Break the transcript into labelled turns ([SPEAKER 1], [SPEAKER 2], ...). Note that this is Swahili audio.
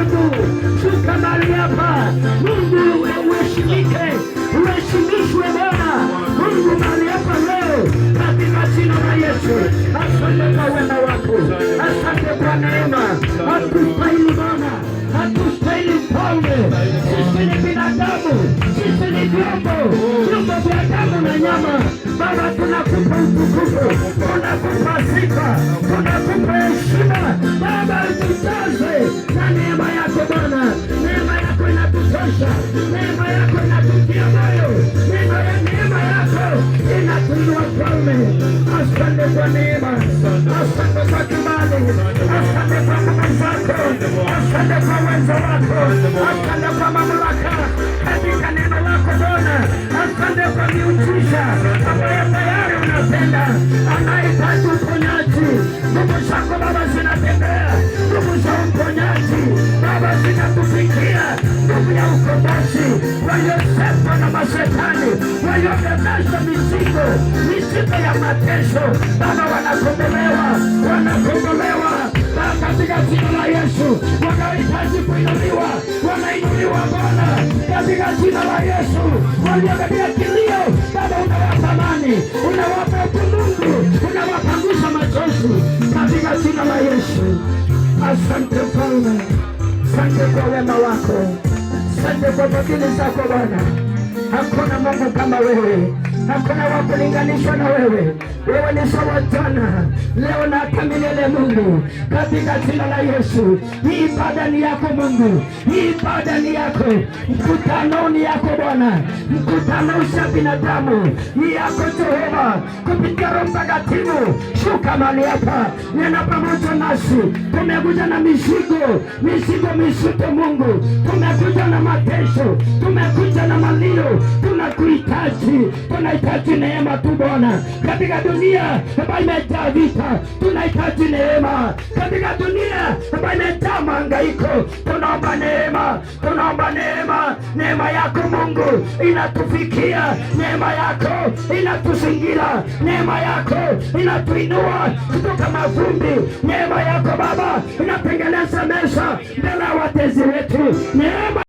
[SPEAKER 1] Mungu. Shuka mahali hapa Mungu, uheshimike, uheshimishwe Bwana Mungu mahali hapa leo katika jina la Yesu. Asante kwa wema wako, asante kwa neema. Hatustahili Bwana, hatustahili Mfalme. Sisi ni binadamu, sisi ni vyombo vya damu na nyama. Baba, tunakupa utukufu, tunakupa sifa, tunakupa heshima. Baba, tujaze na neema yako Bwana. Neema yako inatutosha, neema yako inatutia moyo, neema yako inatuinua Mfalme. Asante kwa neema, asante kwa kibali, asante kwa nguvu zako, asante kwa uwezo wako, asante kwa mamlaka katika neno lako Bwana. Asante kwa miujiza ambayo tayari unatenda. Anahitaji uponyaji, nguvu zako Baba zinatembea, nguvu za uponyaji Baba zinatufikia, nguvu ya ukombozi waliosetwa na mashetani, waliobebesha mizigo ya mateso Baba, wanakombolewa katika jina la Yesu. Wanahitaji kuinuliwa, wanainuliwa Bwana katika jina la Yesu. Waliobebea kilio Baba, unawapa amani, unawapa utulivu, unawapangusha machozi katika jina la Yesu. Asante Mfalme, asante kwa wema wako, asante kwa fadhili zako Bwana. Hakuna Mungu kama wewe, hakuna wa kulinganishwa na wewe. Wewe ni sawa jana, leo na hata milele Mungu, katika jina la Yesu. Hii ibada ni yako Mungu, hii ibada ni yako, mkutano ni yako Bwana, mkutano usha binadamu ni yako Jehova, kupitia Roho Mtakatifu. Shuka mahali hapa, nena pamoja nasi. Tumekuja na mizigo mizito Mungu, tumekuja na mateso, tumekuja na malio. Tunahitaji neema tu Bwana katika dunia ambayo imejaa vita. Tunahitaji neema katika dunia ambayo imejaa mahangaiko. Tunaomba neema, tunaomba neema. Neema yako Mungu inatufikia, neema yako inatuzingira, neema yako inatuinua kutoka mavumbi. Neema yako Baba inatengeneza meza mbele ya watesi wetu. Neema